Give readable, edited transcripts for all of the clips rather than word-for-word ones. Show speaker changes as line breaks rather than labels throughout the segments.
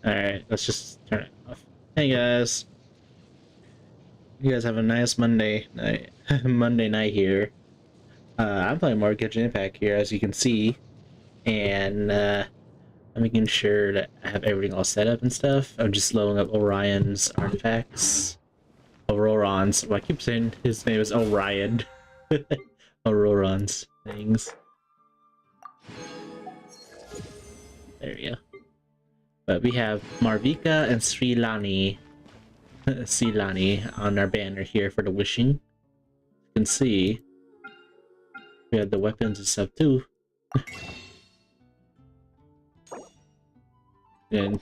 Alright, let's just turn it off. Hey guys. You guys have a nice Monday night. Monday night here. I'm playing more Genshin Impact here, as you can see. And I'm making sure that I have everything all set up and stuff. I'm just loading up Orion's artifacts. Auroron's. Well, I keep saying his name is Orion. Auroron's things. There we go. But we have Marvika and Srilani on our banner here for the wishing. You can see we have the weapons and stuff too. And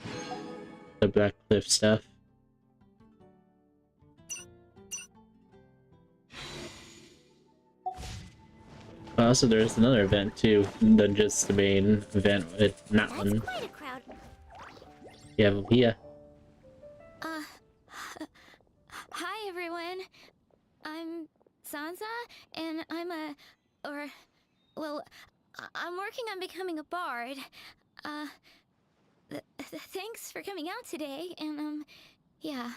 the Black Cliff stuff. Also, there's another event too than just the main event with Natlan.
That's quite a crowd.
Yeah, Via.
Hi everyone. I'm Sansa, and I'm I'm working on becoming a bard. Thanks for coming out today, and yeah.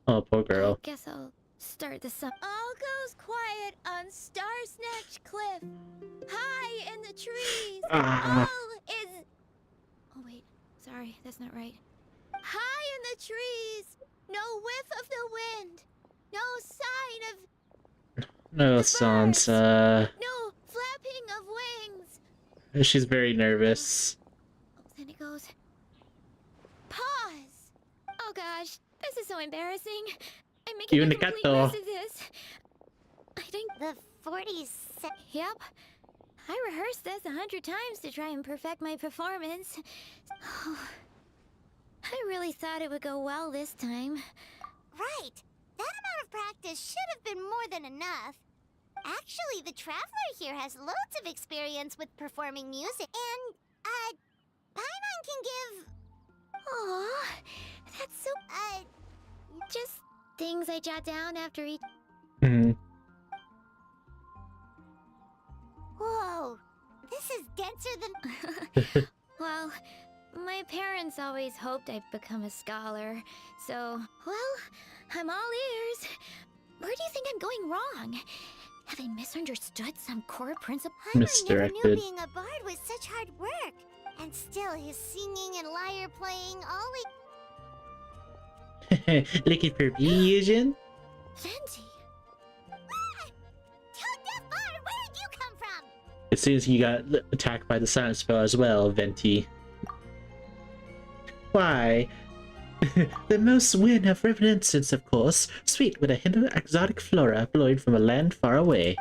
Oh, poor girl.
I guess I'll start this up. All goes quiet on Star Snatch Cliff, high in the trees. All is. Oh wait, sorry, that's not right. High in the trees, no whiff of the wind, no sign of.
No, Sansa.
No flapping of wings.
She's very nervous.
Oh, then it goes. Pause. Oh gosh, this is so embarrassing. I'm making a complete mess of this. I think the 40s. Yep. I rehearsed this 100 times to try and perfect my performance. I really thought it would go well this time.
Right. That amount of practice should have been more than enough. Actually, the Traveler here has loads of experience with performing music. And, Paimon can give...
Aww, that's so... just things I jot down after each...
Whoa, this is denser than...
Well, my parents always hoped I'd become a scholar, so... Well, I'm all ears. Where do you think I'm going wrong? Have I misunderstood some core principle?
Paimon never knew being a bard was such hard work. And still, his singing and lyre playing always...
Looking for fusion?
Venti.
Toad Deaf Bard, where did you come from?
It seems you got attacked by the silent spell as well, Venti. Why? The most wind of reminiscence, of course, sweet with a hint of exotic flora blowing from a land far away.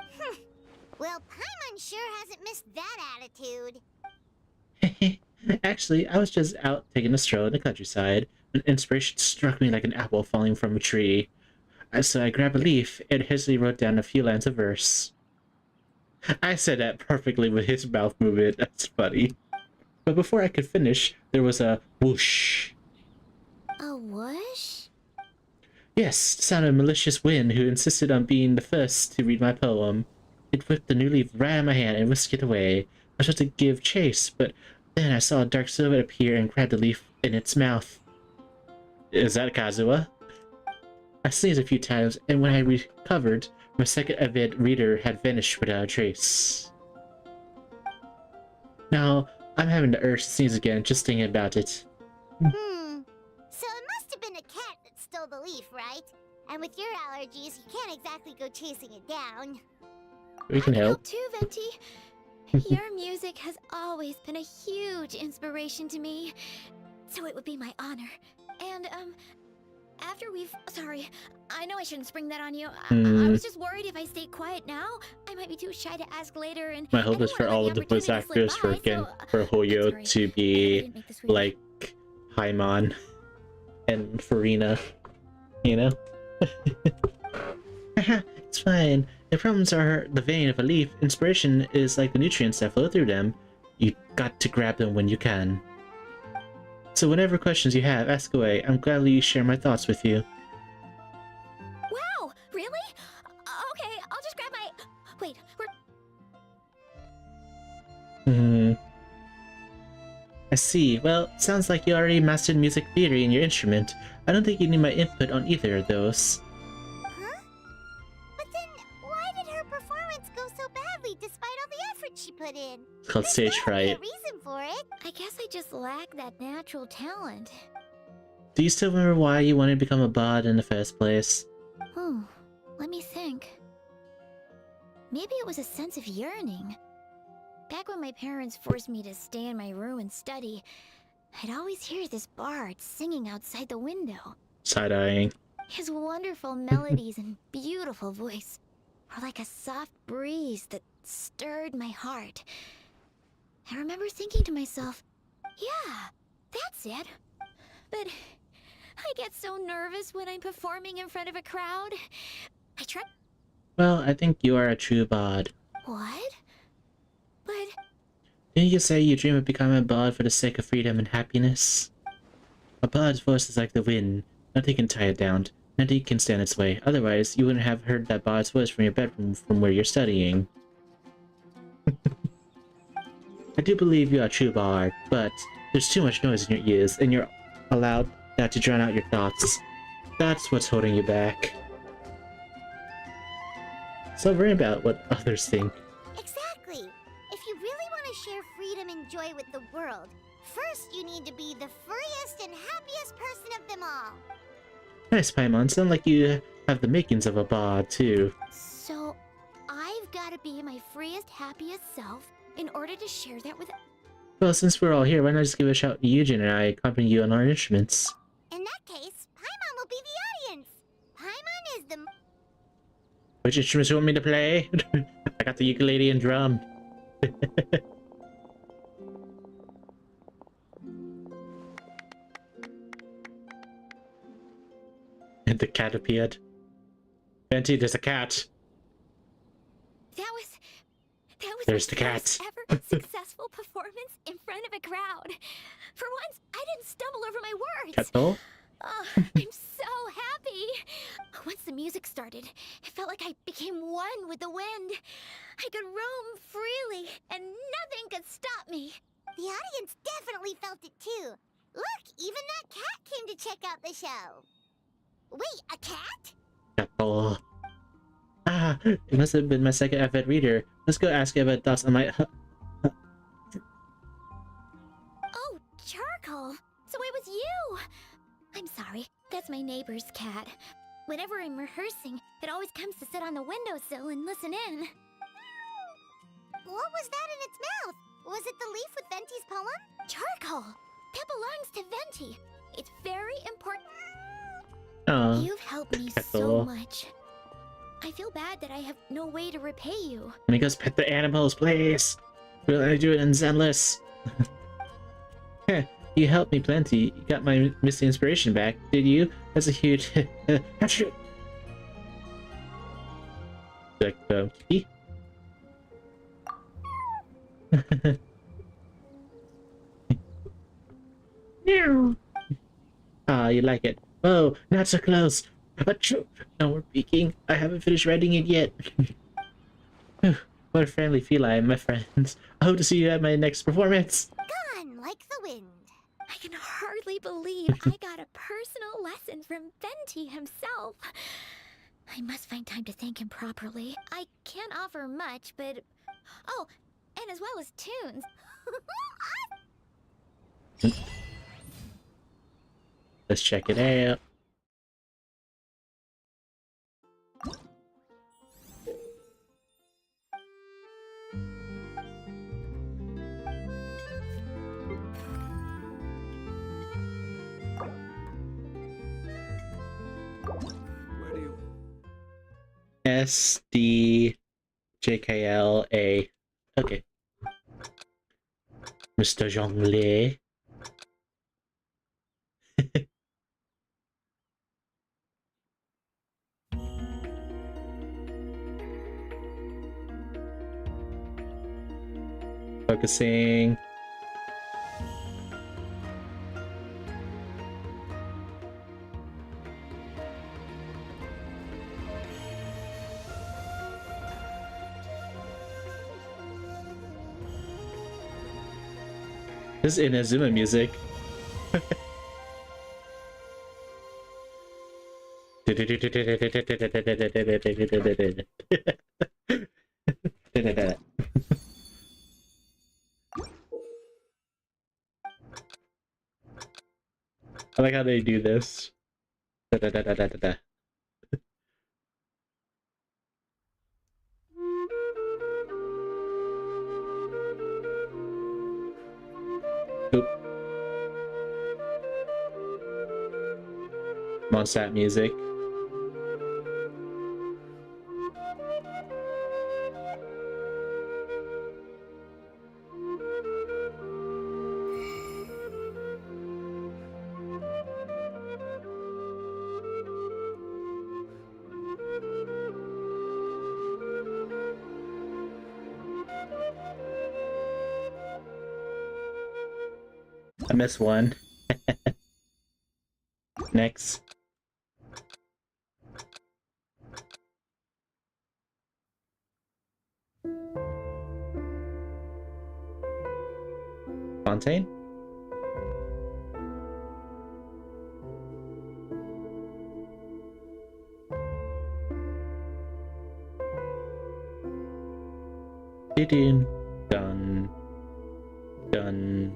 Well, Paimon sure hasn't missed that attitude.
Actually, I was just out taking a stroll in the countryside when inspiration struck me like an apple falling from a tree. So I grabbed a leaf and hastily wrote down a few lines of verse. I said that perfectly with his mouth movement. That's funny. But before I could finish, there was a whoosh.
A whoosh?
Yes, the sound of a malicious wind who insisted on being the first to read my poem. It whipped the new leaf right in my hand and whisked it away. I was about to give chase, but then I saw a dark silhouette appear and grabbed the leaf in its mouth. Is that Kazuha? I sneezed a few times, and when I recovered, my second avid reader had vanished without a trace. Now, I'm having the urge to sneeze again, just thinking about it.
So it must have been a cat that stole the leaf, right? And with your allergies, you can't exactly go chasing it down.
We can help.
too, Venti. Your music has always been a huge inspiration to me, so it would be my honor. And, after we've... Sorry, I know I shouldn't spring that on you. I
Hmm.
was just worried if I stayed quiet now, I might be too shy to ask later, and
My
I
hope
don't
is
want
for
to let
all
the
of the voice
opportunity slip
actors for
by. So,
for
I'm
Hoyo
sorry
to
if I
be
didn't make this weird.
like Paimon and Farina, you know? It's fine. The problems are the vein of a leaf. Inspiration is like the nutrients that flow through them. You got to grab them when you can. So whatever questions you have, ask away. I'm gladly share my thoughts with you.
Wow, really? Okay, I'll just grab my. Wait,
I see. Well, sounds like you already mastered music theory in your instrument. I don't think you need my input on either of those.
Huh? But then, why did her performance go so badly despite all the effort she put in?
It's called stage
There's gotta be
fright.
a reason for it.
I guess I just lack that natural talent.
Do you still remember why you wanted to become a bard in the first place?
Hmm, let me think. Maybe it was a sense of yearning. Back when my parents forced me to stay in my room and study, I'd always hear this bard singing outside the window.
Side-eyeing.
His wonderful melodies and beautiful voice were like a soft breeze that stirred my heart. I remember thinking to myself, yeah, that's it. But I get so nervous when I'm performing in front of a crowd. I try.
Well, I think you are a true bard.
What? But
Didn't you say you dream of becoming a bard for the sake of freedom and happiness? A bard's voice is like the wind. Nothing can tie it down. Nothing can stand its way. Otherwise, you wouldn't have heard that bard's voice from your bedroom from where you're studying. I do believe you are a true bard, but there's too much noise in your ears, and you're allowed that to drown out your thoughts. That's what's holding you back. Stop worrying about what others think.
Exactly. If you really want to share freedom and joy with the world, first you need to be the freest and happiest person of them all.
Nice, Paimon. Sound like you have the makings of a bard, too.
so I've got to be my freest, happiest self in order to share that with.
Well, since we're all here, why not just give a shout to Eugen and I accompany you on our instruments?
In that case, Paimon will be the audience. Paimon is the...
Which instruments you want me to play? I got the ukulele and drum. And the cat appeared. Venti, there's a cat.
That was
There's
my
the cat.
first ever successful performance in front of a crowd. For once, I didn't stumble over my words.
Catball?
Oh, I'm so happy. Once the music started, it felt like I became one with the wind. I could roam freely, and nothing could stop me.
The audience definitely felt it too. Look, even that cat came to check out the show. Wait, a cat?
Catball. Ah, it must have been my second alphabet reader. Let's go ask you about thoughts on my...
Oh, Charcoal. So it was you. I'm sorry. That's my neighbor's cat. Whenever I'm rehearsing, it always comes to sit on the windowsill and listen in.
What was that in its mouth? Was it the leaf with Venti's poem?
Charcoal. That belongs to Venti. It's very important.
Oh,
You've helped me so
Catball.
much. I feel bad that I have no way to repay you.
Let me go pet the animals, please. We'll only do it in Zenless. You helped me plenty. You got my missing inspiration back, did you? That's a huge... Like, key? Ah, you like it. Oh, not so close. Achoo! No more peeking. I haven't finished writing it yet. What a friendly feline, my friends. I hope to see you at my next performance.
Gone like the wind.
I can hardly believe I got a personal lesson from Venti himself. I must find time to thank him properly. I can't offer much, but... Oh, and as well as tunes.
Let's check it out.
Where do
SDJKLA. Okay. Mr. Zhongli. Focusing. This is Inazuma music. I like how they do this. Oop. Mondstadt music. I missed one. Next. Fontaine? Dun dun dun dun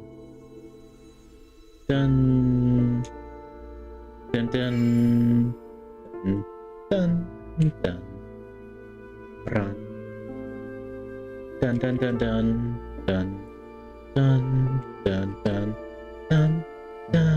dun dun dun dun run dun dun dun dun dun dun dun dun dun dun dun.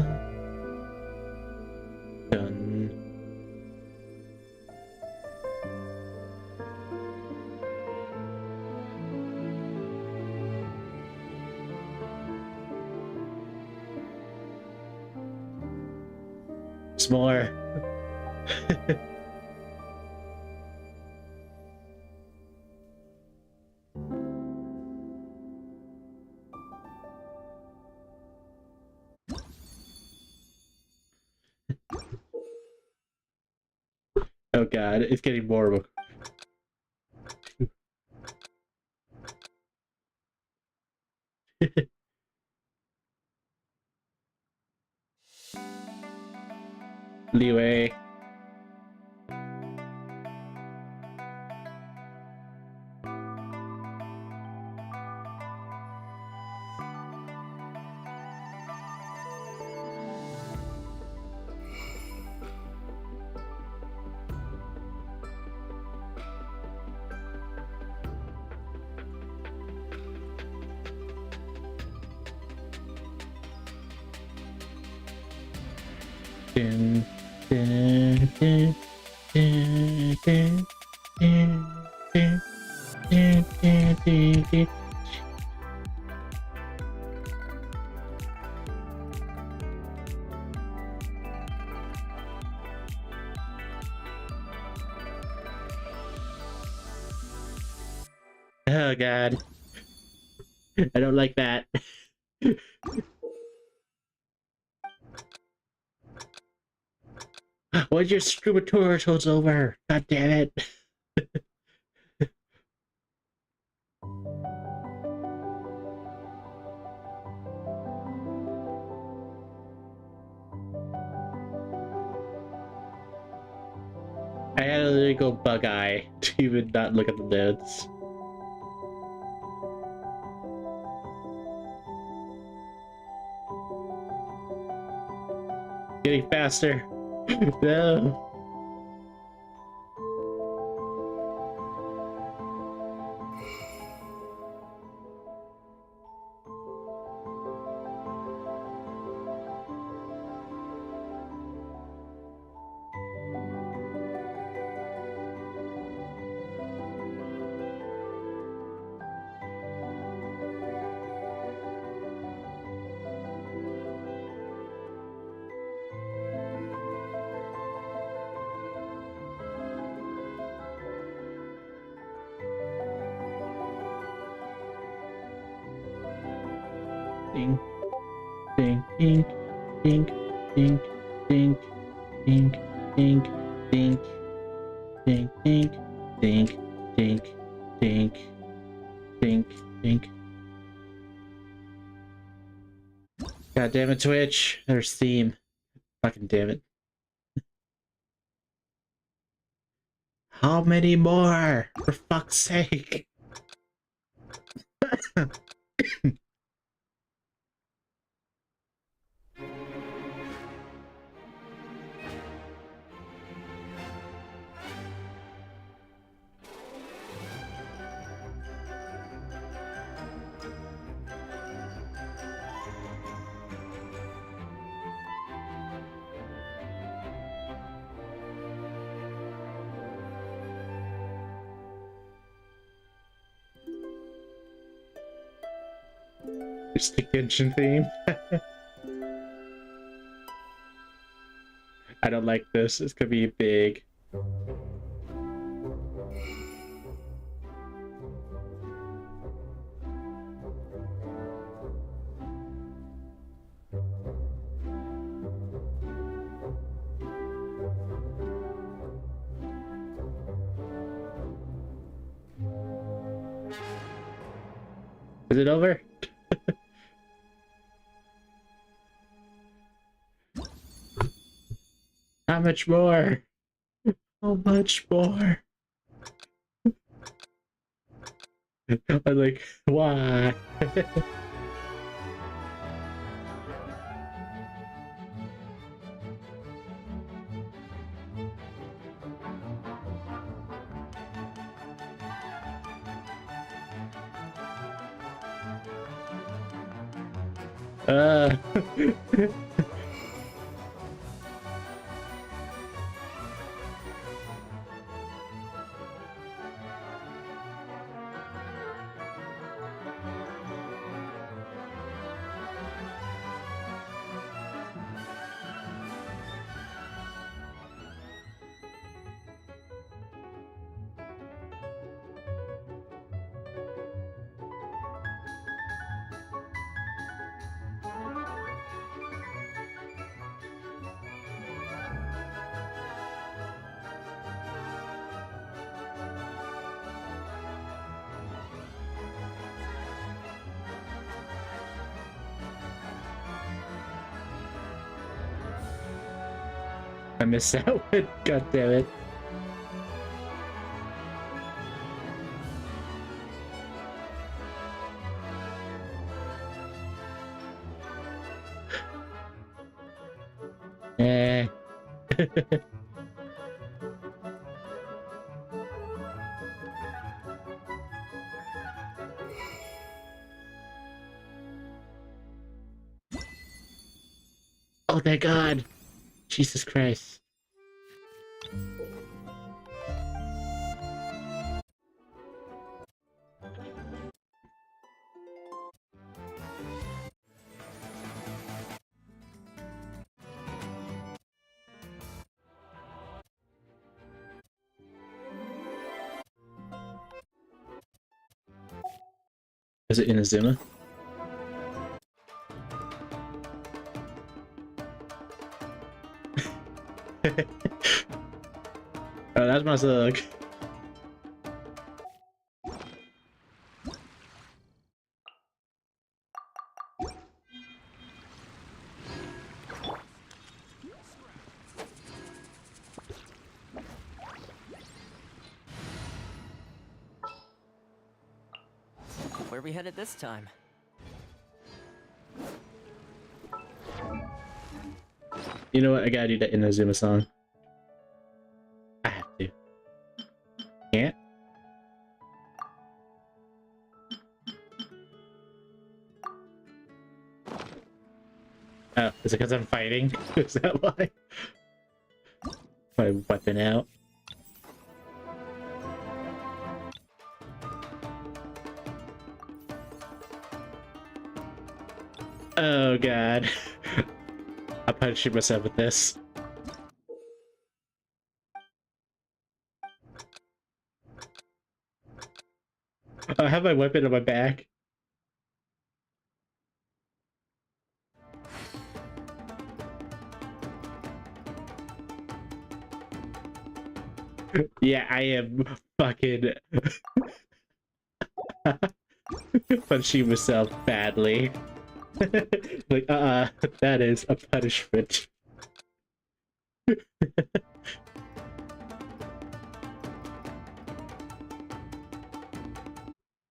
More. Oh god, it's getting more of a leeway. Dun, dun, dun, dun, dun, dun, dun, dun, dun, dun, dun. Oh god. I don't like that. Why'd your scuba turtles over? God damn it. I had to literally go bug eye to even not look at the notes. Getting faster. No. Ding, ding, ding, ding, ding, ding, ding, ding, ding, ding, ding, ding, ding, ding, ding, ding. God damn it, Twitch. There's Steam. Fucking damn it. How many more? For fuck's sake. It's the Genshin theme. I don't like this. It's gonna be big. Is it over? How much more? How much more? I'm like, why? uh I missed that one. God damn it. Eh. Oh, thank God. Jesus Christ. Is it Inazuma? Oh, that's my slug.
Where are we headed this time?
You know what? I gotta do that Inazuma song. I have to. Can't? Oh, is it because I'm fighting? Is that why? My weapon out. Oh God. I'm punishing myself with this. I have my weapon on my back. Yeah, I am fucking punching myself badly. Like, that is a punishment.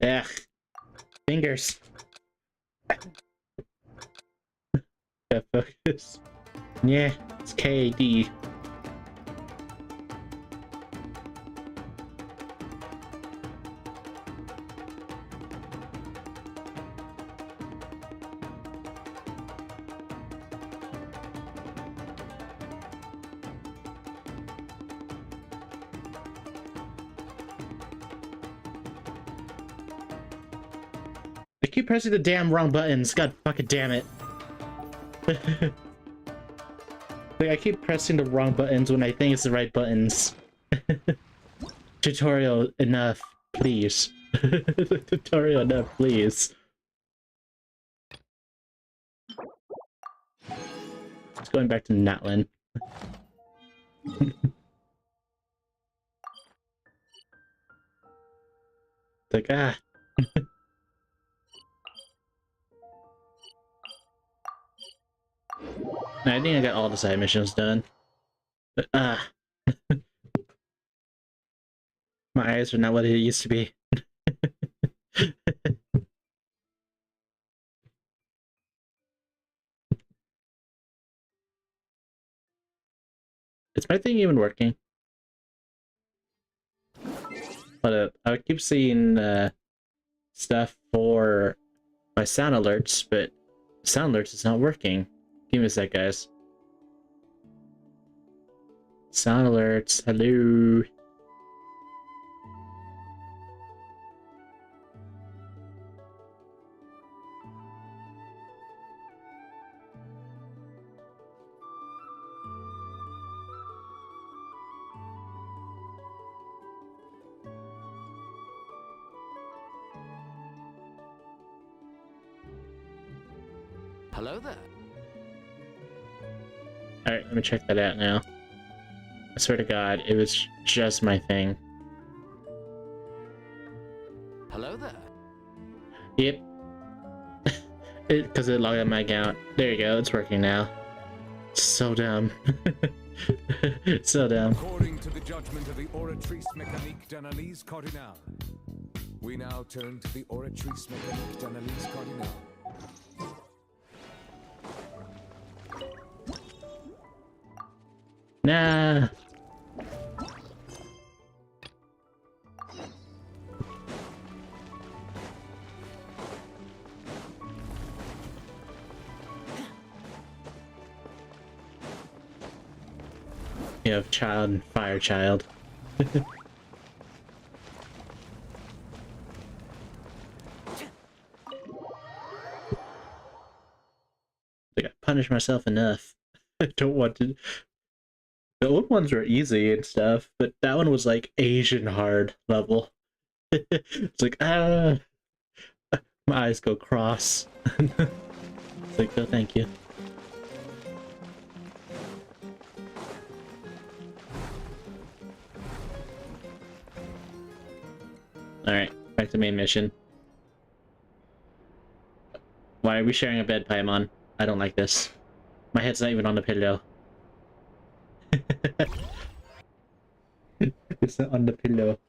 Ugh, fingers. That focus. Yeah, it's KD. I keep pressing the damn wrong buttons. God fucking damn it. Like, I keep pressing the wrong buttons when I think it's the right buttons. Tutorial enough, please. Tutorial enough, please. Just going back to Natlan. Like, no, I think I got all the side missions done. But, my eyes are not what it used to be. Is my thing even working? But I keep seeing stuff for my sound alerts, but sound alerts is not working. Give me a sec, guys. Sound alerts, hello.
Hello there.
Alright, let me check that out now. I swear to God, it was just my thing.
Hello there.
Yep. Because it logged out my account. There you go, it's working now. So dumb. So dumb.
According to the judgment of the Oratrice Mécanique d'Analyse Cardinale, we now turn to the Oratrice Mécanique d'Analyse Cardinale.
Nah. You have child and fire child. Like, I punished myself enough. I don't want to. The old ones were easy and stuff, but that one was like Asian hard level. It's like, my eyes go cross. It's like, no, thank you. Alright, back to main mission. Why are we sharing a bed, Paimon? I don't like this. My head's not even on the pillow. It's not on the pillow.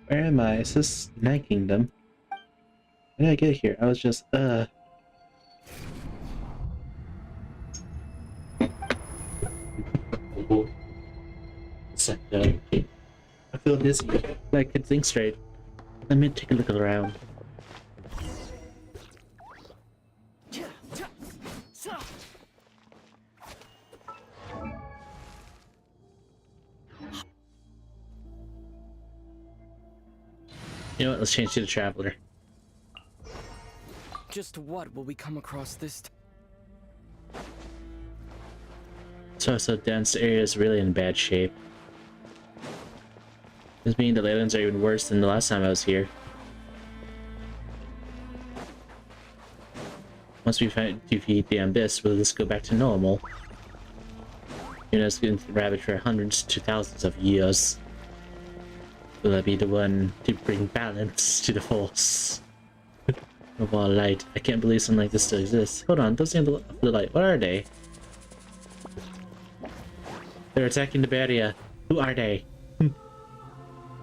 Where am I? Is this Night Kingdom? How did I get here? I was just, I feel dizzy. I can think straight. Let me take a look around. You know what? Let's change to the Traveler.
Just what will we come across this
So dense, the area is really in bad shape. This means the Leylands are even worse than the last time I was here. Once we defeat the Abyss, will this go back to normal? You know, it's been ravaged for hundreds to thousands of years. Will I be the one to bring balance to the force? Of all light. I can't believe something like this still exists. Hold on, those things of the light, what are they? They're attacking the barrier. Who are they?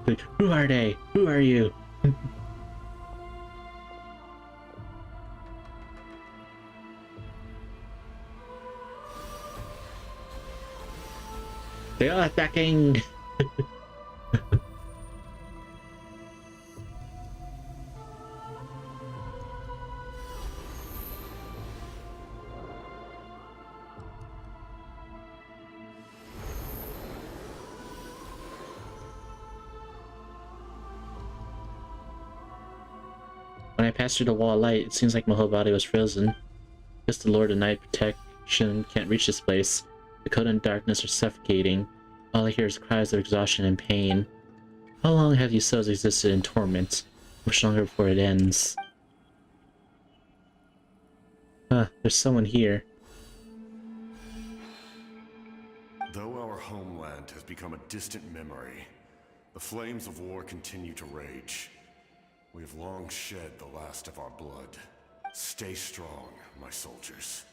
Like, who are they? Who are you? They are attacking! When I passed through the wall of light, it seems like my whole body was frozen. Just the Lord of Night protection can't reach this place. The cold and darkness are suffocating. All I hear is cries of exhaustion and pain. How long have these souls existed in torment? Much longer before it ends. Huh, there's someone here.
Though our homeland has become a distant memory, the flames of war continue to rage. We have long shed the last of our blood. Stay strong, my soldiers.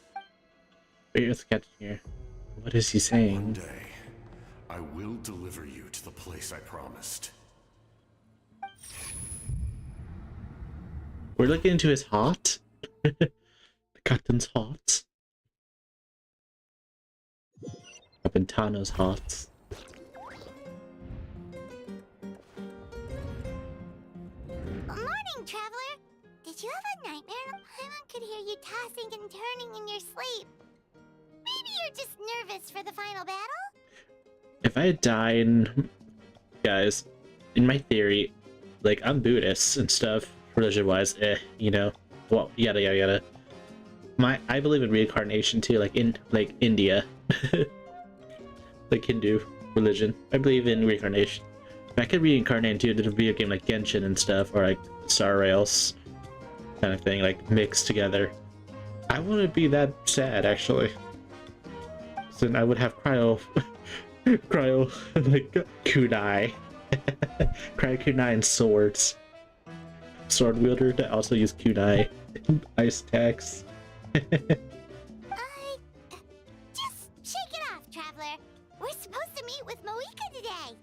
Wait, let's get here. What is he saying?
One day, I will deliver you to the place I promised.
We're looking into his heart? The captain's heart? Capitano's heart.
Morning, traveler. Did you have a nightmare? Paimon could hear you tossing and turning in your sleep. Maybe you're just nervous for the final battle?
If I die in... Guys, in my theory, like, I'm Buddhist and stuff, religion-wise, you know, well, yada yada yada. I believe in reincarnation too, like in, India. Like Hindu religion. I believe in reincarnation. If I could reincarnate into a video game like Genshin and stuff, or like Star Rails kind of thing, like mixed together, I wouldn't be that sad, actually. So then I would have cryo, like, kunai. Cryo kunai and swords. Sword wielder that also use kunai. Ice attacks.
Just shake it off, traveler. We're supposed to meet with Moika today.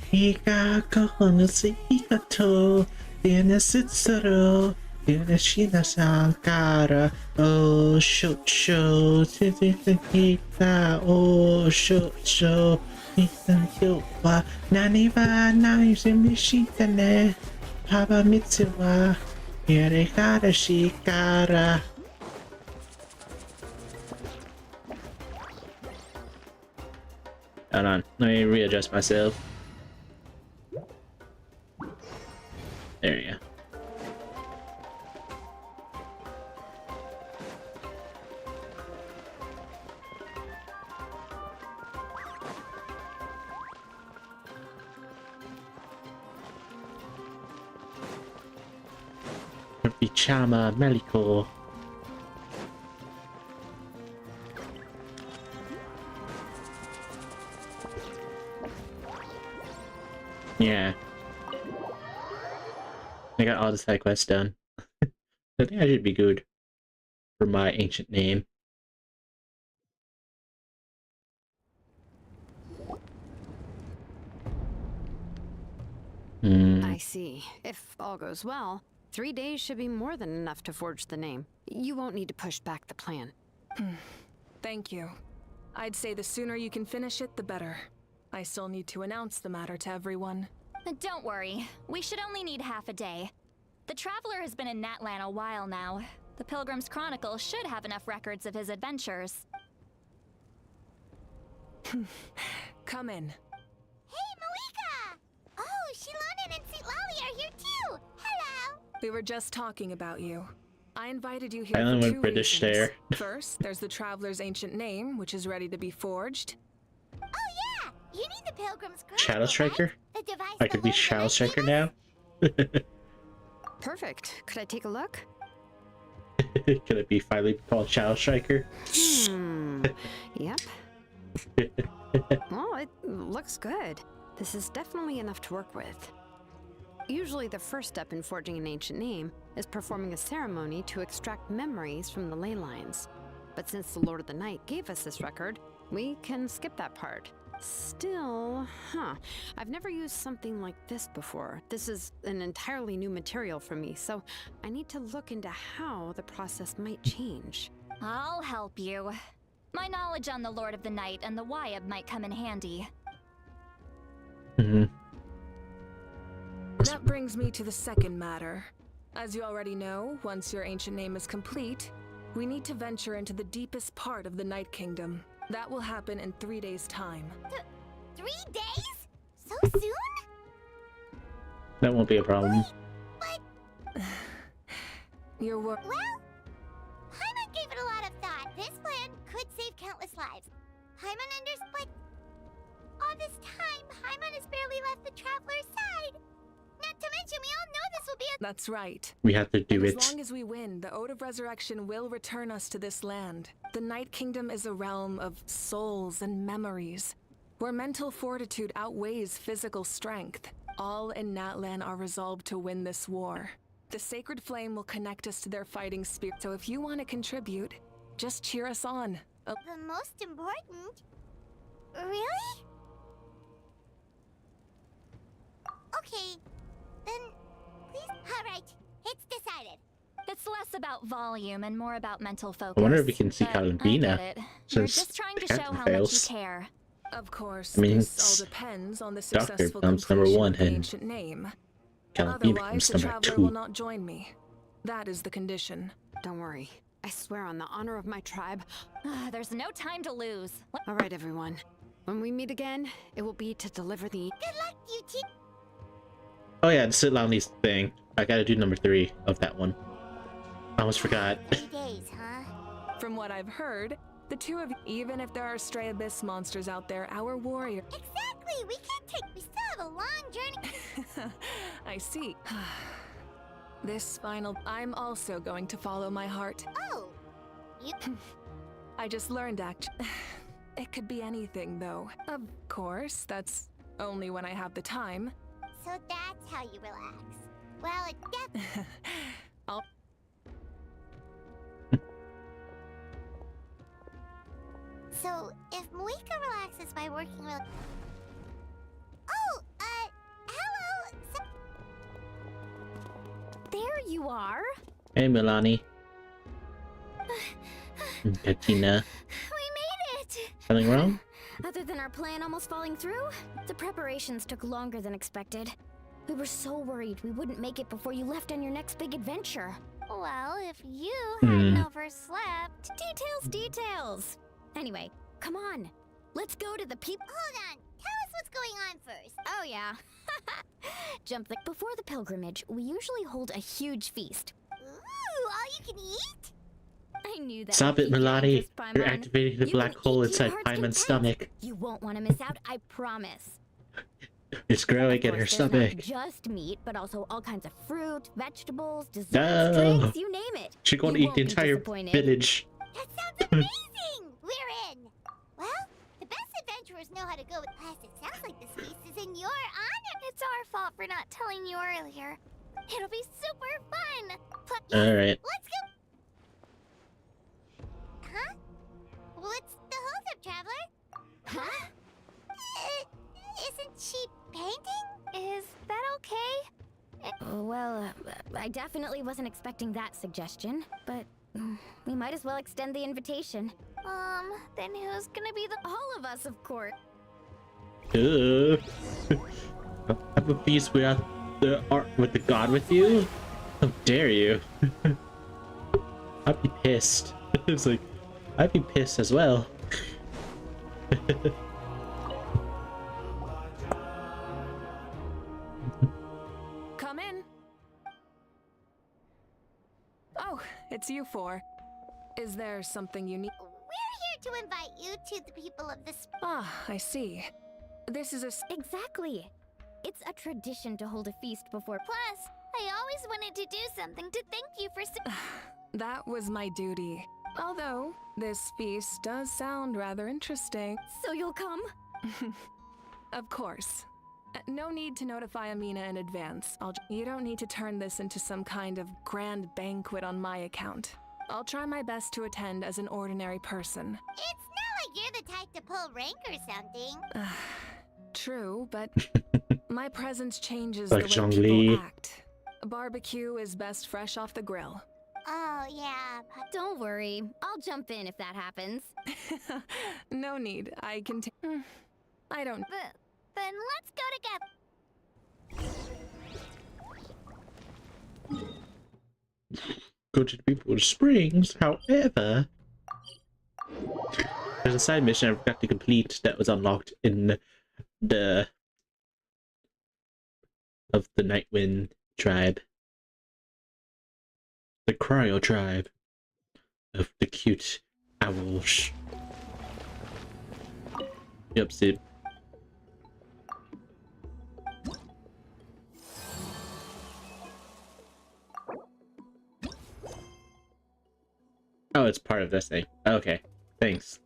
Hika kohonusi hikato, tiene sitsuro, tiene shina sankara, oh shoucho, hita, oh shoucho, hita yowa, nani wa nai shimishita ne, paba mitsuwa, hirehara shikara. Hold on, let me readjust myself. There you go. Bichama Meliko. Yeah. I got all the side quests done. I think I should be good for my ancient name.
I see. If all goes well, 3 days should be more than enough to forge the name. You won't need to push back the plan.
Thank you. I'd say the sooner you can finish it, the better. I still need to announce the matter to everyone.
Don't worry. We should only need half a day. The Traveler has been in Natlan a while now. The Pilgrim's Chronicle should have enough records of his adventures.
Come in.
Hey, Malika! Oh, Shilonen and Sitlali are here too! Hello!
We were just talking about you. I invited you here
Finally
for
went
two
British
reasons.
there.
First, there's the Traveler's ancient name, which is ready to be forged.
Oh yeah! You need the Pilgrim's Chronicle,
Shadow Striker?
right? The device
I
the
could be
Lord of the
Shadow
Night
Striker
gave us?
now.
Perfect. Could I take a look?
Could it be finally called Shadow Striker?
Yep. Well, it looks good. This is definitely enough to work with. Usually the first step in forging an ancient name is performing a ceremony to extract memories from the ley lines. But since the Lord of the Night gave us this record, we can skip that part. Still, I've never used something like this before. This is an entirely new material for me, so I need to look into how the process might change.
I'll help you. My knowledge on the Lord of the Night and the Wyab might come in handy.
That brings me to the second matter. As you already know, once your ancient name is complete, we need to venture into the deepest part of the Night Kingdom. That will happen in 3 days' time.
3 days? So soon?
That won't be a problem.
Your work.
Well, Paimon gave it a lot of thought. This plan could save countless lives. Paimon but all this time, Paimon has barely left the Traveler's side. Not to mention, we all know this will be a—
That's right.
We have to do
And
it.
as long as we win, the Ode of Resurrection will return us to this land. The Night Kingdom is a realm of souls and memories, where mental fortitude outweighs physical strength. All in Natlan are resolved to win this war. The sacred flame will connect us to their fighting spirit, so if you want to contribute, just cheer us on.
The most important? Really? Okay, then please. Alright, it's decided.
It's less about volume and more about mental focus.
I wonder if we can see
but
Kalumbina,
I get it. You're
since
just trying to
the
show
captain
how much you
fails.
care.
Of course,
I mean,
this all depends on the
Doctor
successful
becomes number
completion
one
of the
and
ancient name.
Kalumbina
Otherwise,
becomes
the
number
Traveler will
2.
not join me. That is the condition.
Don't worry. I swear on the honor of my tribe.
There's no time to lose.
All right, everyone. When we meet again, it will be to deliver the...
Good luck, you two.
Oh yeah, the Sitlali's thing. I gotta do number 3 of that one. I almost forgot.
3 days, huh?
From what I've heard, the two of you, even if there are stray abyss monsters out there, our warrior...
Exactly! We can't take— we still have a long journey.
I see. This final... I'm also going to follow my heart.
Oh, you—
I just learned It could be anything, though. Of course, that's only when I have the time.
so that's how you relax. Well, it definitely—
I'll...
So, if Moika relaxes by working with— Oh, hello!
There you are.
Hey, Milani. Katina.
We made it.
Something wrong?
Other than our plan almost falling through, the preparations took longer than expected. We were so worried we wouldn't make it before you left on your next big adventure.
Well, if you hadn't overslept—
Details. Anyway, come on. Let's go to the people.
Hold on, tell us what's going on first.
Oh yeah. Before the pilgrimage, we usually hold a huge feast.
Ooh, all you can eat?
I knew that.
Stop
would
it,
pique your
Milani.
interest, Paimon.
You're activating the
You
black
can
hole
eat to your
inside
heart's
Paimon's
content.
stomach.
You won't want to miss out, I promise.
It's growing in
Of
her
course, there's
stomach.
not just meat, but also all kinds of fruit, vegetables, desserts,
No.
drinks, you name it.
She's going to
You
eat the
won't be
entire
disappointed.
village.
That sounds amazing! We're in! Well, the best adventurers know how to go with— Plus, it sounds like this feast is in your honor. It's our fault for not telling you earlier. It'll be super fun!
Alright.
Let's go! Huh? What's the holdup, Traveler? Huh? Isn't she painting? Is that okay?
Well, I definitely wasn't expecting that suggestion, but we might as well extend the invitation.
Then who's gonna be the—
All of us, of course.
Have a feast without the art with the god with you? How dare you? I'd be pissed. It's like, I'd be pissed as well.
Come in. Oh, it's you four. Is there something you need?
We're here to invite you to the people of this.
Ah, I see. This is a
Exactly. It's a tradition to hold a feast before.
Plus, I always wanted to do something to thank you for.
That was my duty. Although, this feast does sound rather interesting.
So you'll come?
Of course. No need to notify Amina in advance. You don't need to turn this into some kind of grand banquet on my account. I'll try my best to attend as an ordinary person.
It's not like you're the type to pull rank or something.
True, but my presence changes
Like
the way
Zhongli.
people act. A barbecue is best fresh off the grill.
Oh, yeah.
Don't worry. I'll jump in if that happens.
No need. I can I don't.
Then let's go together.
Go to the people springs. However, there's a side mission I forgot to complete that was unlocked in the of the Nightwind tribe, the Cryo tribe of the cute owls. Yep, Sid. Oh, it's part of this thing. Okay, thanks.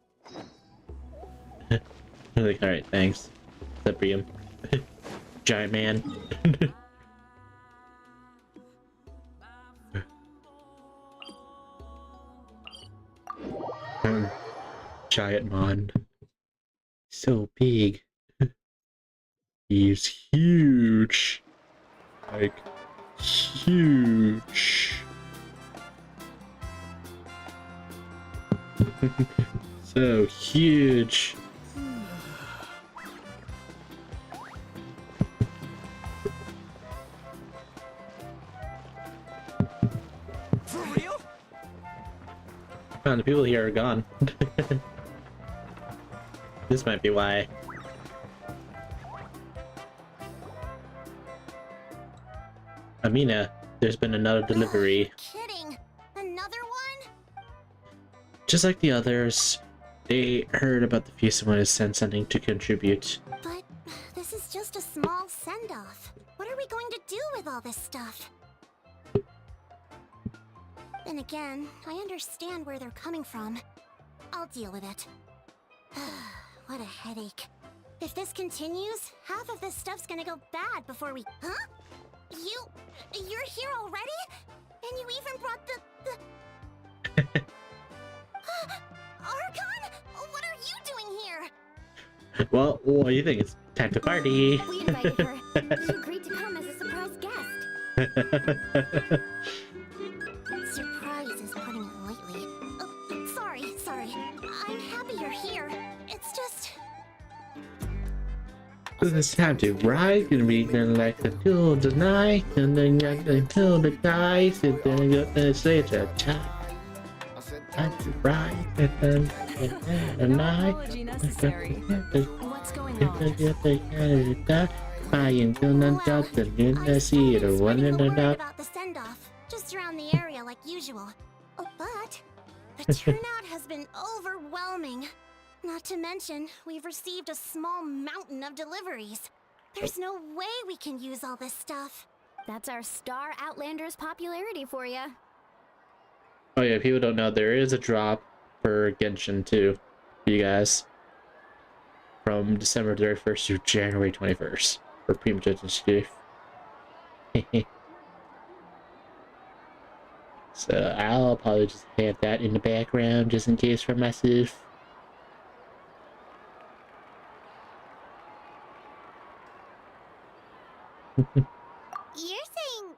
Like, alright, thanks. Cyprium. Giant man. Giant mon. So big. He's huge. Like, huge. So huge.
For real?
Oh, the people here are gone. This might be why. Amina, there's been another delivery.
Kidding. Another one?
Just like the others, they heard about the feast and wanted to send something to contribute.
But this is just a small send-off. What are we going to do with all this stuff? Then again, I understand where they're coming from. I'll deal with it. What a headache. If this continues, half of this stuff's gonna go bad before we... Huh? You're here already? And you even brought the... Archon? What are you doing here?
Well, what do you think? It's time to party.
We invited her. She agreed to come as a surprise guest.
Surprise is putting it lightly. Oh, sorry. I'm happy you're here. It's just...
It's time to ride, and we're gonna like the till tonight, and then you're gonna kill the guys, and then you're gonna say it's a time to ride, and then the
No
night.
apology necessary. What's going on?
Well, I was
See it,
spreading
one
the
in
word
the
about the send-off, just around the area like usual. Oh, but the turnout has been overwhelming. Not to mention, we've received a small mountain of deliveries. There's no way we can use all this stuff.
That's our Star Outlander's popularity for you.
Oh yeah, people don't know there is a drop for Genshin too, for you guys, from December 31st to January 21st for Primogen Chief. So I'll probably just have that in the background just in case for myself.
You're saying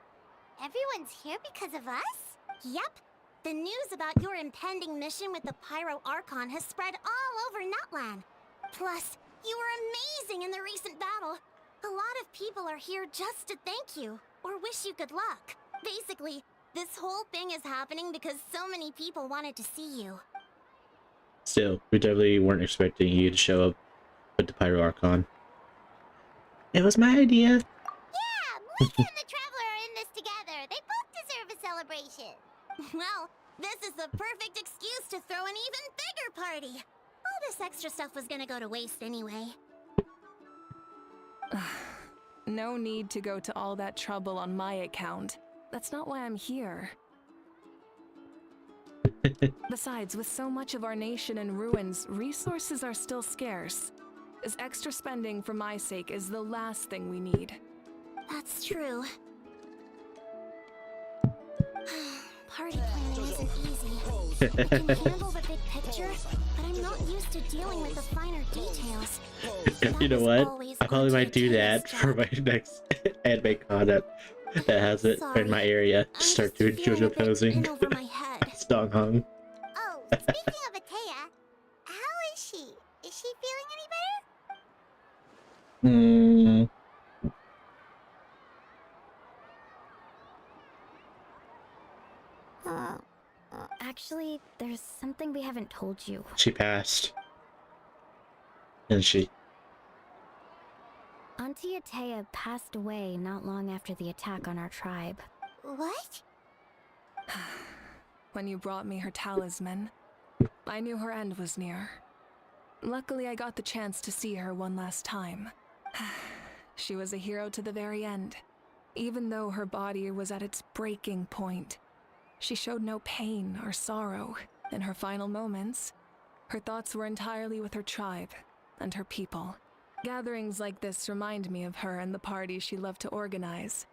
everyone's here because of us? Yep. The news about your impending mission with the Pyro Archon has spread all over Natlan. Plus, you were amazing in the recent battle. A lot of people are here just to thank you, or wish you good luck. Basically, this whole thing is happening because so many people wanted to see you.
Still, we definitely weren't expecting you to show up with the Pyro Archon. It was my idea.
Yeah, Malika and the Traveler are in this together. They both deserve a celebration. Well, this is the perfect excuse to throw an even bigger party. All this extra stuff was gonna go to waste anyway.
No need to go to all that trouble on my account. That's not why I'm here. Besides, with so much of our nation in ruins, resources are still scarce. This extra spending for my sake is the last thing we need.
That's true. Party planning isn't easy. I can handle the big picture, but I'm not used to dealing with the finer details.
You know what? I probably might do that for my next anime con that has it in my area. Start doing JoJo posing. It's Dong Hong.
Oh, speaking of Atea, how is she? Is she feeling any better?
Actually, there's something we haven't told you.
She passed. And she.
Auntie Atea passed away not long after the attack on our tribe.
What?
When you brought me her talisman, I knew her end was near. Luckily, I got the chance to see her one last time. She was a hero to the very end. Even though her body was at its breaking point, she showed no pain or sorrow. In her final moments, her thoughts were entirely with her tribe and her people. Gatherings like this remind me of her and the parties she loved to organize.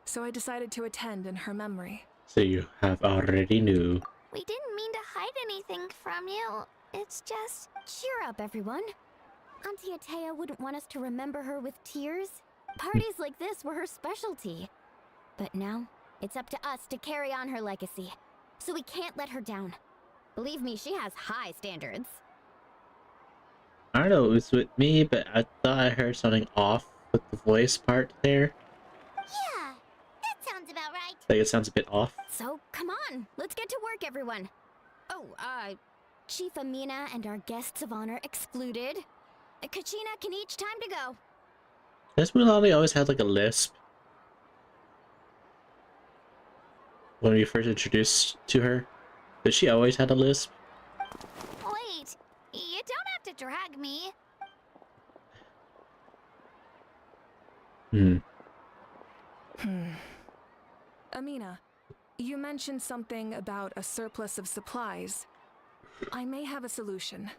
So I decided to attend in her memory.
So you have already knew.
We didn't mean to hide anything from you. It's just... Cheer up, everyone. Auntie Atea wouldn't want us to remember her with tears. Parties like this were her specialty. But now, it's up to us to carry on her legacy. So we can't let her down. Believe me, she has high standards.
I don't know, it was with me, but I thought I heard something off with the voice part there.
Yeah, that sounds about right.
Like it sounds a bit off.
So, come on, let's get to work, everyone. Oh, Chief Amina and our guests of honor excluded. Kachina can each time to go.
This Mulani always had like a lisp. When we first introduced to her, did she always had a lisp?
Wait, you don't have to drag me.
Amina, you mentioned something about a surplus of supplies. I may have a solution.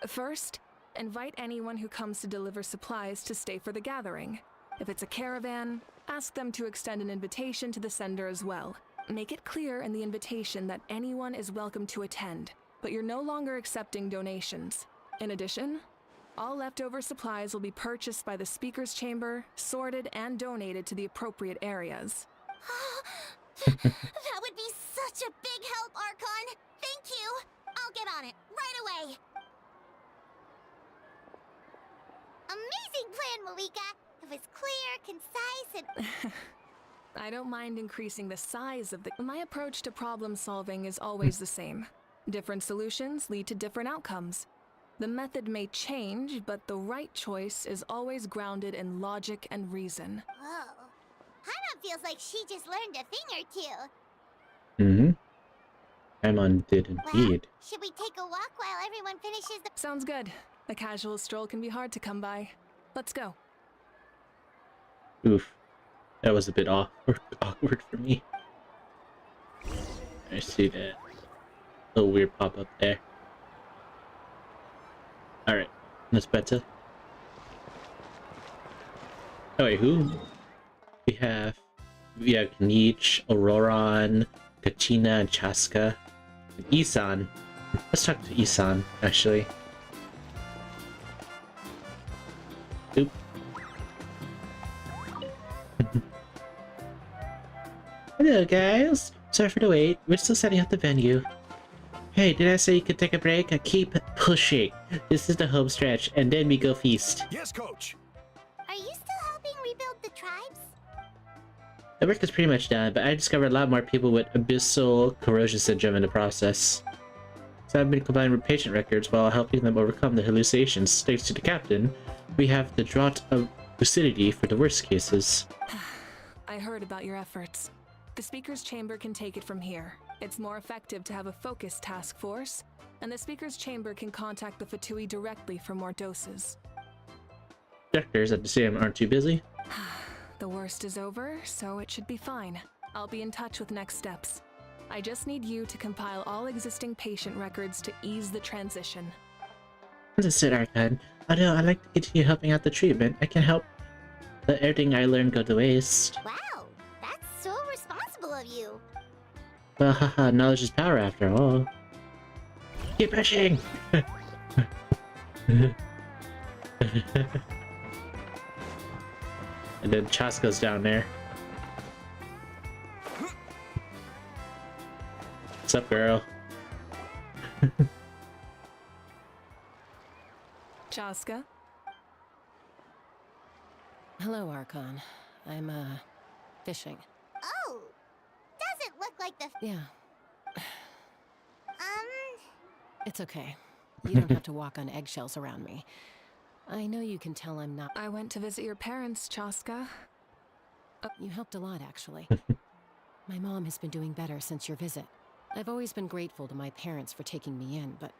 First, invite anyone who comes to deliver supplies to stay for the gathering. If it's a caravan, ask them to extend an invitation to the sender as well. Make it clear in the invitation that anyone is welcome to attend, but you're no longer accepting donations. In addition, all leftover supplies will be purchased by the speaker's chamber, sorted, and donated to the appropriate areas.
That would be such a big help, Archon. Thank you. I'll get on it right away. Amazing plan, Malika. It was clear, concise, and...
I don't mind increasing the size of the... My approach to problem solving is always the same. Different solutions lead to different outcomes. The method may change, but the right choice is always grounded in logic and reason.
Whoa. Hana feels like she just learned a thing or two.
Paimon did indeed.
Well, should we take a walk while everyone finishes the...
Sounds good. A casual stroll can be hard to come by. Let's go.
Oof. That was a bit awkward for me. I see that little weird pop up there. Alright, that's better. Oh wait, who? We have Nietzsche, Auroron, Kachina, and Chaska, and Isan. Let's talk to Isan, actually. Oop. Hello guys! Sorry for the wait, we're still setting up the venue. Hey, did I say you could take a break? Keep pushing. This is the home stretch, and then we go feast.
Yes, coach.
Are you still helping rebuild the tribes?
The work is pretty much done, but I discovered a lot more people with abyssal corrosion syndrome in the process. So I've been combining with patient records while helping them overcome the hallucinations. Thanks to the captain, we have the draught of lucidity for the worst cases.
I heard about your efforts. The speaker's chamber can take it from here. It's more effective to have a focused task force, and the speaker's chamber can contact the Fatui directly for more doses.
Doctors at the museum aren't too busy.
The worst is over, so it should be fine. I'll be in touch with next steps. I just need you to compile all existing patient records to ease the transition.
Understood, Archon. Although I'd like to continue helping out the treatment, I can help let everything I learned go to waste.
Wow, that's so responsible of you.
Well, haha, knowledge is power after all. Keep pushing! And then Chaska's down there. What's up, girl?
Chaska?
Hello, Archon. I'm, fishing.
Oh, does it look like the...
Yeah,
Um,
it's okay. You don't have to walk on eggshells around me. I know you can tell I'm not...
I went to visit your parents, Chaska.
You helped a lot, actually. My mom has been doing better since your visit. I've always been grateful to my parents for taking me in, but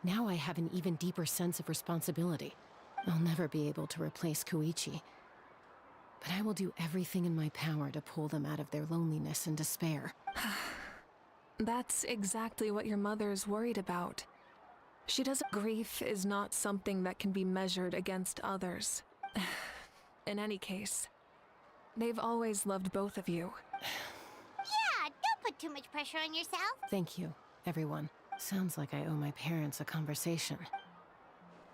now I have an even deeper sense of responsibility. I'll never be able to replace Koichi, but I will do everything in my power to pull them out of their loneliness and despair.
That's exactly what your mother's worried about. She doesn't... Grief is not something that can be measured against others. In any case, they've always loved both of you.
yeah, don't put too much pressure on yourself.
Thank you, everyone. Sounds like I owe my parents a conversation.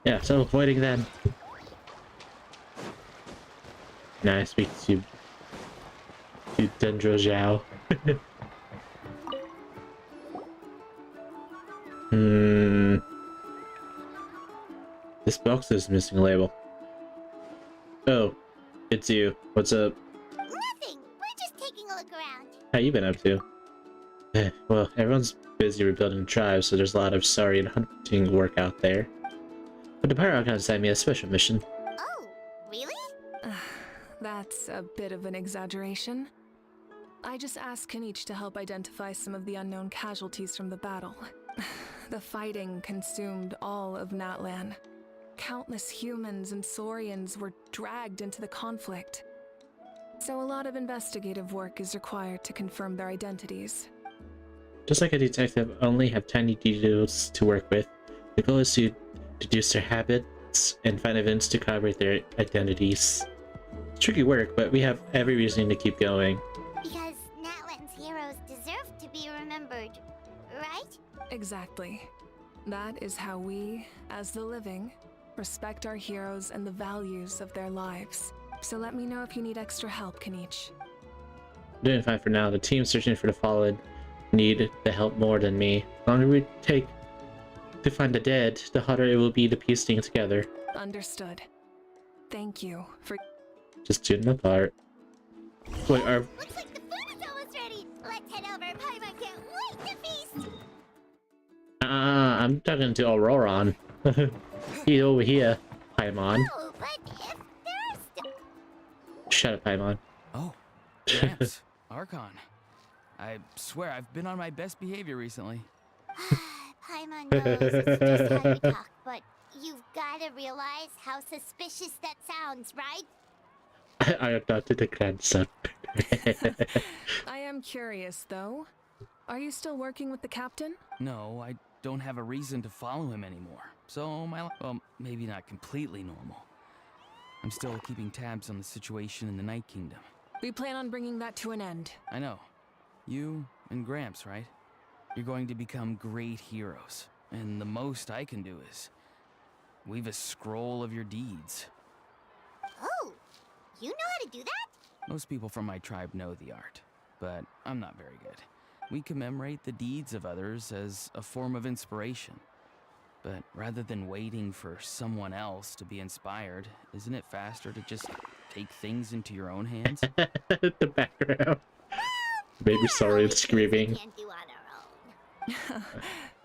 Yeah, so avoiding them. Now I speak to Dendro Zhao. This box is missing a label. Oh, it's you. What's up?
Nothing, we're just taking a look around.
How you been up to? Well, everyone's busy rebuilding tribes, so there's a lot of sorry and hunting work out there. But the Pyro Archon assigned me a special mission.
Oh, really?
That's a bit of an exaggeration. I just asked Kanich to help identify some of the unknown casualties from the battle. The fighting consumed all of Natlan. Countless humans and Saurians were dragged into the conflict. So a lot of investigative work is required to confirm their identities.
Just like a detective only have tiny details to work with, the goal is to deduce their habits and find evidence to corroborate their identities. It's tricky work, but we have every reason to keep going.
Because Natlan's heroes deserve to be remembered, right?
Exactly. That is how we, as the living, respect our heroes and the values of their lives. So let me know if you need extra help, Kanich.
I'm doing fine for now. The team searching for the fallen need the help more than me. The longer we take to find the dead, the harder it will be to piece things together.
Understood. Thank you for...
Just doing my part. Wait, are...
Looks like the food is almost ready. Let's head over. Paimon can't wait to feast.
I'm talking to Auroron. He's over here, Paimon.
Oh, but if there's still...
Shut up, Paimon.
Oh, Gramps, Archon. I swear I've been on my best behavior recently.
Paimon knows it's just how you talk, but you've gotta realize how suspicious that sounds, right?
I adopted the grandson.
I am curious, though. Are you still working with the captain?
No, I don't have a reason to follow him anymore. So my life, well, maybe not completely normal. I'm still keeping tabs on the situation in the Night Kingdom.
We plan on bringing that to an end.
I know. You and Gramps, right? You're going to become great heroes. And the most I can do is weave a scroll of your deeds.
Oh, you know how to do that?
Most people from my tribe know the art, but I'm not very good. We commemorate the deeds of others as a form of inspiration. But rather than waiting for someone else to be inspired, isn't it faster to just take things into your own hands?
The background. Baby sorry and screaming.
Can't do on our own.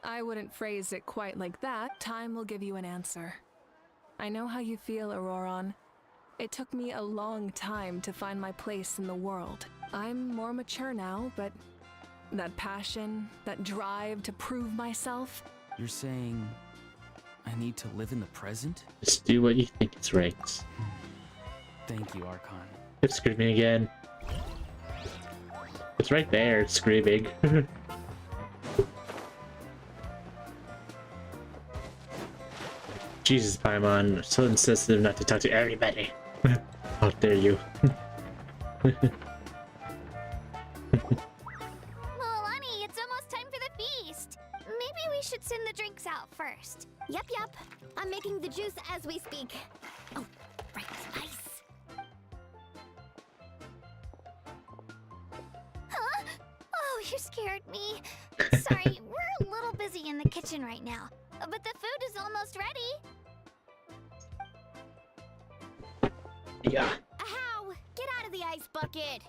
I wouldn't phrase it quite like that. Time will give you an answer. I know how you feel, Auroron. It took me a long time to find my place in the world. I'm more mature now, but that passion, that drive to prove myself...
You're saying I need to live in the present?
Just do what you think is right.
Thank you, Archon.
It's screaming again. It's right there, it's screaming. Jesus, Paimon, so insensitive not to talk to everybody. How dare you.
Milani, it's almost time for the feast. Maybe we should send the drinks out first.
Yep. I'm making the juice as we speak. Oh, right, nice.
Huh? Oh, you scared me. Sorry, we're a little busy in the kitchen right now. But the food is almost ready.
Yeah.
Ahow! Get out of the ice bucket!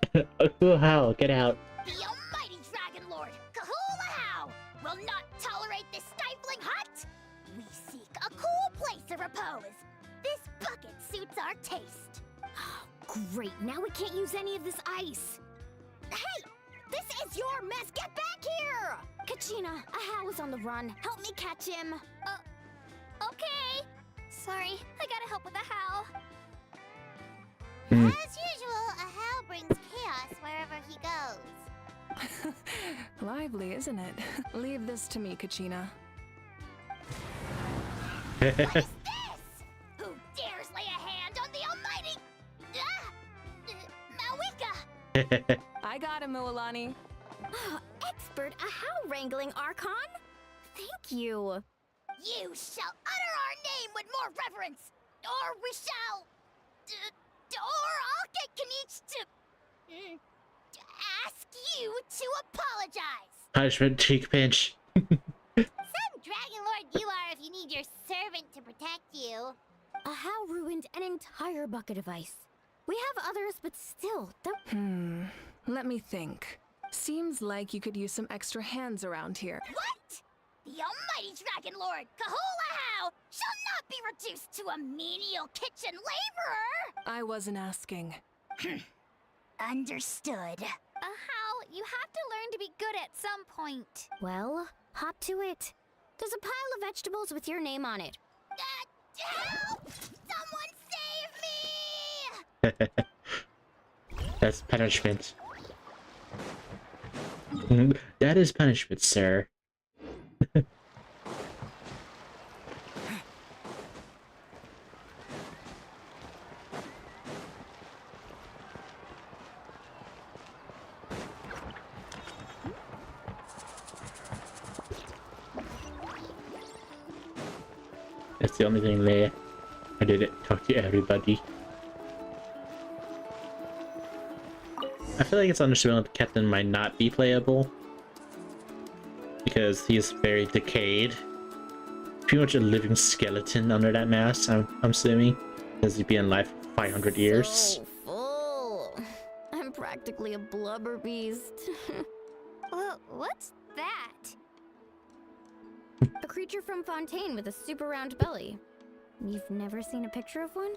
Oh, how? Get out.
The almighty Dragon Lord, Kahulahau, will not tolerate this stifling hut. We seek a cool place of repose. This bucket suits our taste.
Great, now we can't use any of this ice.
Hey, this is your mess. Get back here.
Kachina, Ahow is on the run. Help me catch him.
Okay. Sorry, I gotta help with the how.
Hmm.
As usual, a how brings chaos wherever he goes.
Lively, isn't it? Leave this to me, Kachina.
What is this? Who dares lay a hand on the almighty... Mawika?
I got him, Milani.
Expert Ahow wrangling, Archon. Thank you.
You shall utter our name with more reverence, or we shall... or I'll get Kanich to ask you to apologize.
Punishment, cheek pinch.
Some Dragon Lord you are if you need your servant to protect you.
Ahow ruined an entire bucket of ice. We have others, but still, don't...
Let me think. Seems like you could use some extra hands around here.
What? The almighty Dragon Lord, Kahulahau, shall not be reduced to a menial kitchen laborer!
I wasn't asking.
Understood. How? You have to learn to be good at some point.
Well, hop to it. There's a pile of vegetables with your name on it.
Help! Someone save me!
That's punishment. That is punishment, sir. That's the only thing there. I didn't talk to everybody. I feel like it's understandable that Captain might not be playable because he's very decayed. Pretty much a living skeleton under that mask, I'm assuming. Because he'd be in life for 500 years.
So full. I'm practically a blubber beast.
Well, what's that?
A creature from Fontaine with a super round belly. You've never seen a picture of one?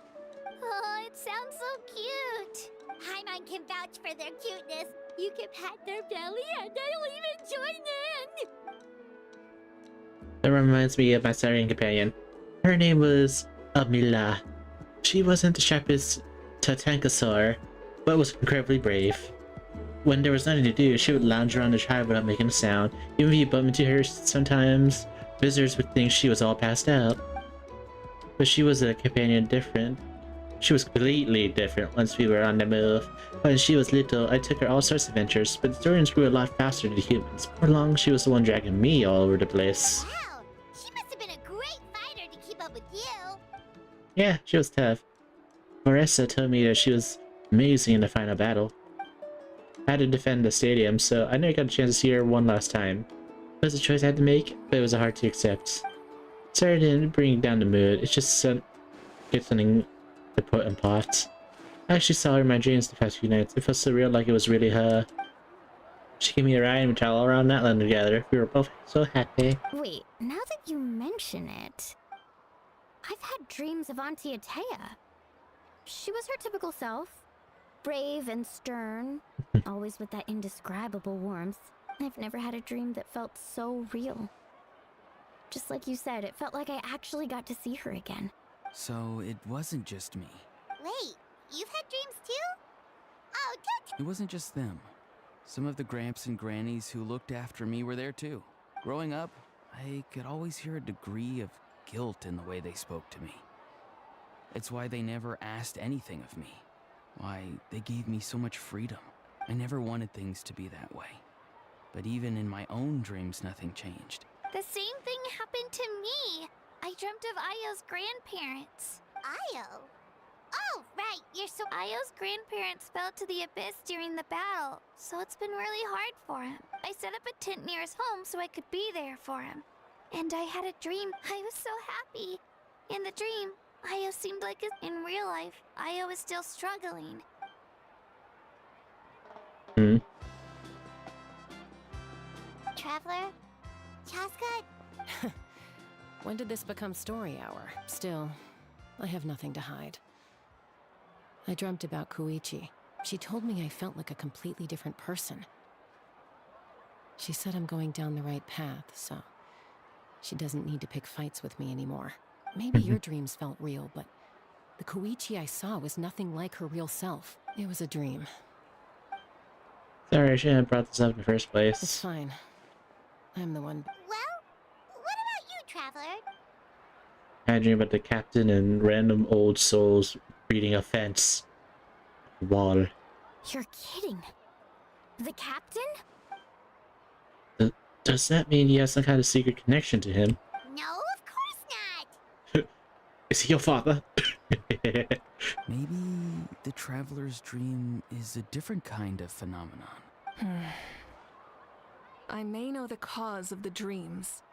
Oh, it sounds so cute. Paimon can vouch for their cuteness. You can pat their belly and I'll even join in.
That reminds me of my Saurian companion. Her name was Amila. She wasn't the sharpest Tatankasaur, but was incredibly brave. When there was nothing to do, she would lounge around the tribe without making a sound. Even if you bump into her sometimes, visitors would think she was all passed out. But she was a companion different. She was completely different once we were on the move. When she was little, I took her all sorts of adventures, but the Saurians grew a lot faster than humans. Before long, she was the one dragging me all over the place.
Wow, she must have been a great fighter to keep up with you.
Yeah, she was tough. Marissa told me that she was amazing in the final battle. I had to defend the stadium, so I never got a chance to see her one last time. It was a choice I had to make, but it was hard to accept. Sorry to bring down the mood. It's just get something to put in pots. I actually saw her in my dreams the past few nights. It felt so real, like it was really her. She gave me a ride and we traveled around Natlan together. We were both so happy.
Wait, now that you mention it, I've had dreams of Auntie Atea. She was her typical self. Brave and stern, always with that indescribable warmth. I've never had a dream that felt so real. Just like you said, it felt like I actually got to see her again.
So it wasn't just me.
Wait, you've had dreams too? Oh, don't.
It wasn't just them. Some of the Gramps and Grannies who looked after me were there too. Growing up, I could always hear a degree of guilt in the way they spoke to me. It's why they never asked anything of me. Why they gave me so much freedom. I never wanted things to be that way. But even in my own dreams, nothing changed.
The same thing happened to me. I dreamt of Ayo's grandparents.
Io? Oh, right, you're so.
Ayo's grandparents fell to the abyss during the battle, so it's been really hard for him. I set up a tent near his home so I could be there for him. And I had a dream. I was so happy. In the dream, Ayo seemed like in real life, Ayo is still struggling.
Traveler? Chaska?
When did this become story hour? Still, I have nothing to hide. I dreamt about Koichi. She told me I felt like a completely different person. She said I'm going down the right path, so she doesn't need to pick fights with me anymore. Maybe your dreams felt real, but the Koichi I saw was nothing like her real self. It was a dream.
Sorry, I shouldn't have brought this up in the first place.
It's fine. I'm the one.
Well, what about you, Traveler?
I dream about the captain and random old souls reading a fence. Wall.
You're kidding. The captain?
Does that mean you have some kind of secret connection to him?
No, of course not.
Is he your father?
Maybe the traveler's dream is a different kind of phenomenon.
I may know the cause of the dreams.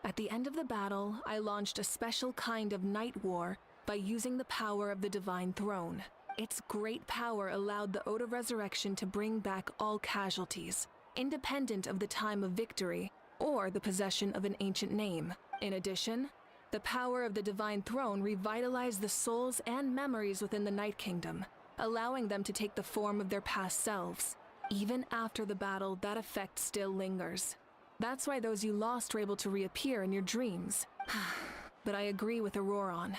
At the end of the battle, I launched a special kind of night war by using the power of the Divine Throne. Its great power allowed the Ode of Resurrection to bring back all casualties, independent of the time of victory or the possession of an ancient name. In addition, the power of the Divine Throne revitalized the souls and memories within the Night Kingdom, allowing them to take the form of their past selves. Even after the battle, that effect still lingers. That's why those you lost were able to reappear in your dreams. But I agree with Auroron.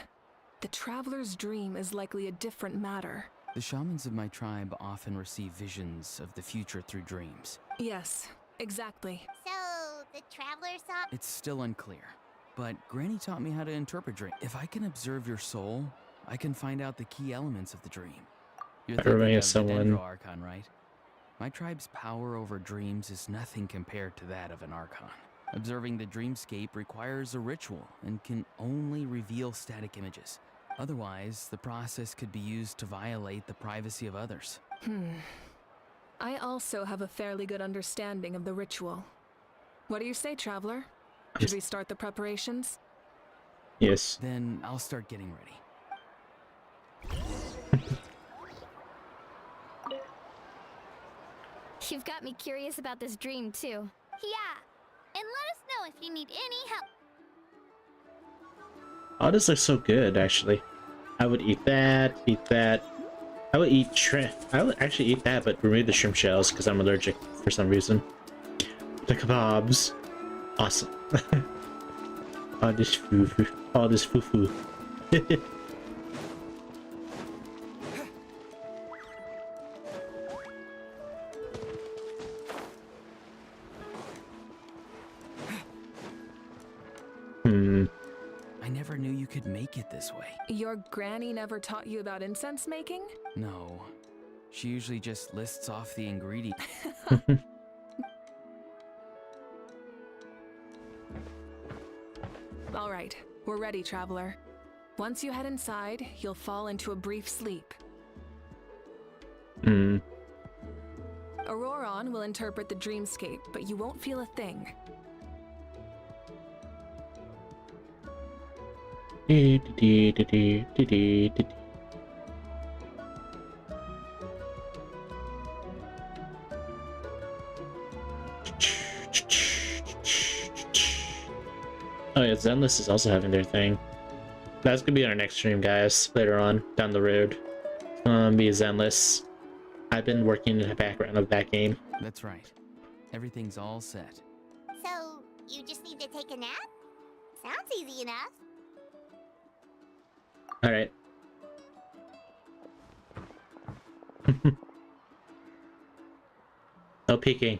The Traveler's dream is likely a different matter.
The shamans of my tribe often receive visions of the future through dreams.
Yes, exactly.
So, the Traveler saw.
It's still unclear, but Granny taught me how to interpret dreams. If I can observe your soul, I can find out the key elements of the dream. You're
I remind
thinking
you
of
of someone.
the Dendro Archon, right? My tribe's power over dreams is nothing compared to that of an Archon. Observing the dreamscape requires a ritual and can only reveal static images. Otherwise, the process could be used to violate the privacy of others.
I also have a fairly good understanding of the ritual. What do you say, Traveler? Should we start the preparations?
Yes.
Then I'll start getting ready.
You've got me curious about this dream, too. Yeah, and let us know if you need any help.
Oh, this looks so good, actually. I would eat that, eat that. I would eat shrimp. I would actually eat that, but remove the shrimp shells because I'm allergic for some reason. The kebabs. Awesome. All this foo-foo. All this foo-foo.
I never knew you could make it this way.
Your granny never taught you about incense making?
No. She usually just lists off the ingredients.
All right, we're ready, Traveler. Once you head inside, you'll fall into a brief sleep. Auroron will interpret the dreamscape, but you won't feel a thing.
Oh yeah, Zenless is also having their thing. That's gonna be our next stream, guys. Later on, down the road, be Zenless. I've been working in the background of that game.
That's right. Everything's all set.
So, you just need to take a nap? Sounds easy enough.
All right. No peeking.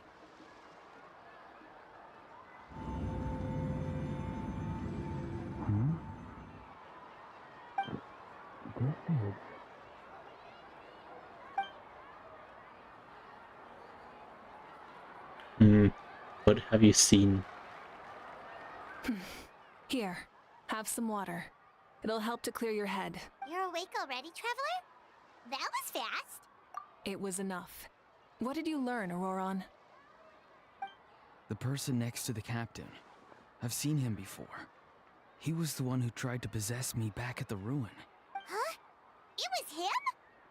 What have you seen?
Here, have some water. It'll help to clear your head.
You're awake already, Traveler? That was fast.
It was enough. What did you learn, Auroron?
The person next to the captain. I've seen him before. He was the one who tried to possess me back at the ruin.
Huh? It was him?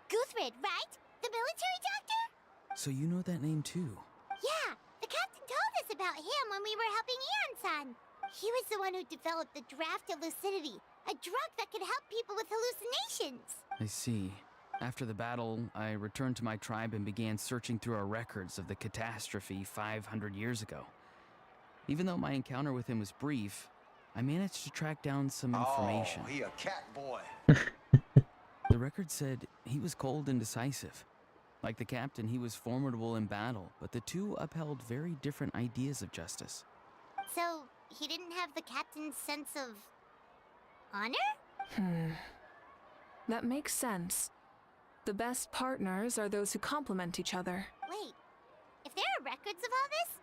Guthrid, right? The military doctor?
So you know that name too?
Yeah, the captain told us about him when we were helping Eon-san. He was the one who developed the draft of lucidity, a drug that could help people with hallucinations.
I see. After the battle, I returned to my tribe and began searching through our records of the catastrophe 500 years ago. Even though my encounter with him was brief, I managed to track down some information.
Oh, he a cat boy.
The record said he was cold and decisive. Like the captain, he was formidable in battle, but the two upheld very different ideas of justice.
So, he didn't have the captain's sense of honor?
That makes sense. The best partners are those who complement each other.
Wait, if there are records of all this,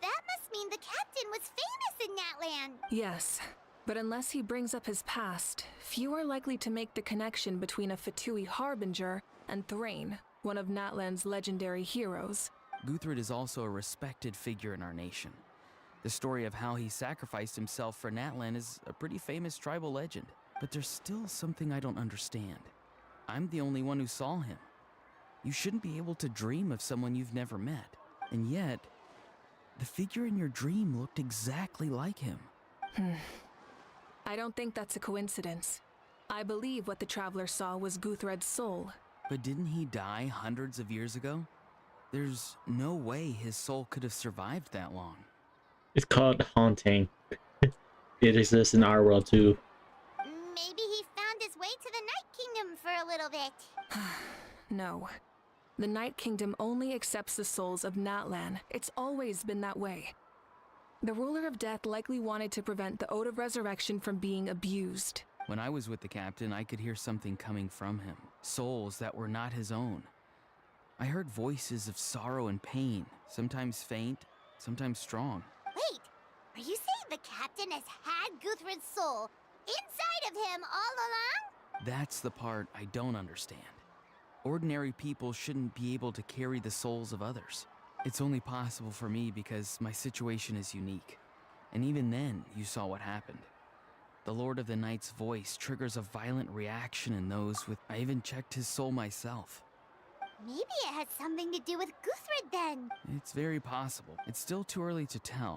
that must mean the captain was famous in Natlan.
Yes, but unless he brings up his past, few are likely to make the connection between a Fatui harbinger and Thrain, one of Natlan's legendary heroes.
Guthrid is also a respected figure in our nation. The story of how he sacrificed himself for Natlan is a pretty famous tribal legend. But there's still something I don't understand. I'm the only one who saw him. You shouldn't be able to dream of someone you've never met. And yet, the figure in your dream looked exactly like him.
I don't think that's a coincidence. I believe what the Traveler saw was Guthred's soul.
But didn't he die hundreds of years ago? There's no way his soul could have survived that long.
It's called haunting. It exists in our world too.
Maybe he found his way to the Night Kingdom for a little bit.
No. The Night Kingdom only accepts the souls of Natlan. It's always been that way. The Ruler of Death likely wanted to prevent the Ode of Resurrection from being abused.
When I was with the captain, I could hear something coming from him. Souls that were not his own. I heard voices of sorrow and pain, sometimes faint, sometimes strong.
Wait, are you saying the captain has had Guthrid's soul inside of him all along?
That's the part I don't understand. Ordinary people shouldn't be able to carry the souls of others. It's only possible for me because my situation is unique. And even then, you saw what happened. The Lord of the Night's voice triggers a violent reaction in those with... I even checked his soul myself.
Maybe it had something to do with Guthrid then.
It's very possible. It's still too early to tell.